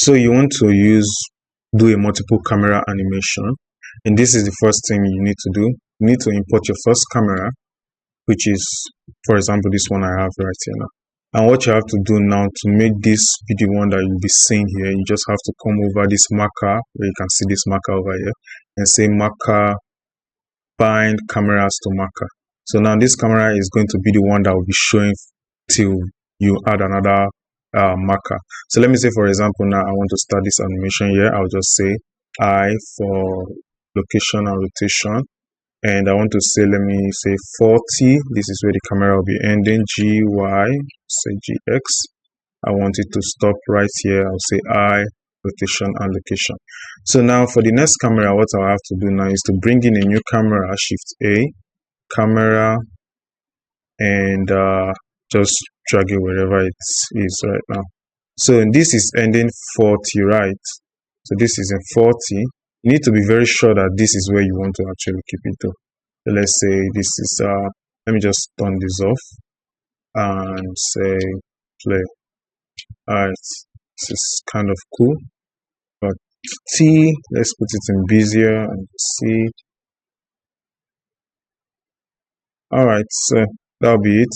So you want to do a multiple camera animation, and this is the first thing you need to do. You need to import your first camera, which is, for example, this one I have right here now. And what you have to do now to make this be the one that you'll be seeing here, you just have to come over this marker where you can see this marker over here and say marker bind cameras to marker. So now this camera is going to be the one that will be showing till you add another marker. So let me say, for example, now I want to start this animation here. I'll just say I for location and rotation, and I want to say, let me say 40. This is where the camera will be ending. GY, say GX. I want it to stop right here. I'll say I, rotation and location. So now for the next camera, what I'll have to do now is to bring in a new camera, Shift A, camera, and just drag it wherever it is right now. So this is ending 40, right? So this is in 40. You need to be very sure that this is where you want to actually keep it to. So let's say this is let me just turn this off and say play. Alright, this is kind of cool. But T, let's put it in busier and see. Alright, so that'll be it.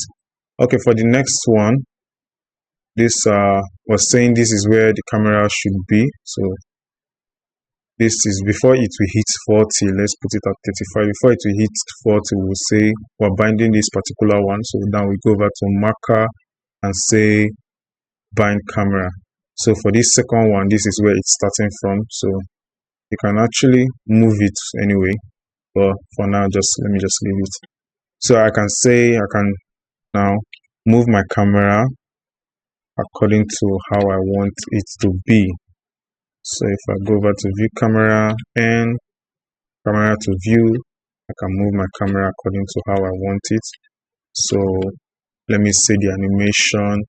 Okay, for the next one, this was saying this is where the camera should be. So this is before it will hit 40. Let's put it at 35. Before it will hit 40, we'll say we're binding this particular one. So now we go over to marker and say bind camera. So for this second one, this is where it's starting from. So you can actually move it anyway, but for now, let me just leave it. So I can say I can now move my camera according to how I want it to be. So if I go over to view camera and camera to view, I can move my camera according to how I want it. So let me say the animation.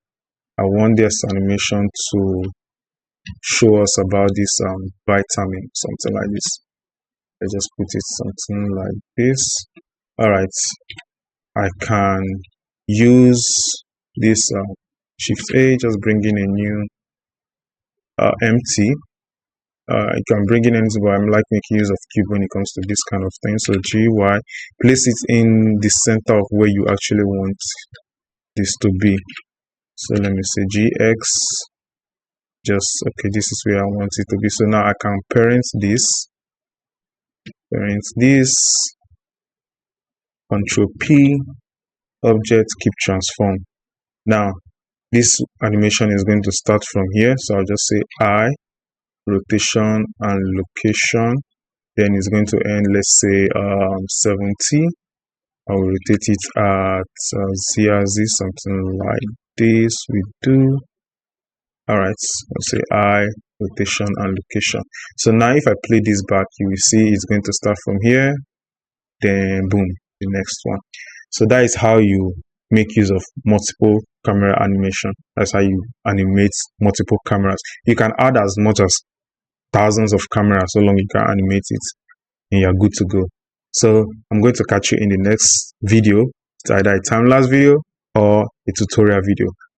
I want this animation to show us about this vitamin, something like this. Let's just put it something like this. All right, I can use this Shift A, just bring in a new empty. You can bring in anything, but I'm like making use of cube when it comes to this kind of thing. So GY, place it in the center of where you actually want this to be. So let me say GX, just okay, this is where I want it to be. So now I can parent this, Control P, object, keep transform. Now this animation is going to start from here. So I'll just say I, rotation and location, then it's going to end, let's say 70. I'll rotate it at ZRZ, something like this. We do. All right, I'll say I, rotation and location. So now if I play this back, you will see it's going to start from here, then boom, the next one. So that is how you make use of multiple camera animation. That's how you animate multiple cameras. You can add as much as thousands of cameras so long you can animate it and you're good to go. So I'm going to catch you in the next video. It's either a time-lapse video or a tutorial video.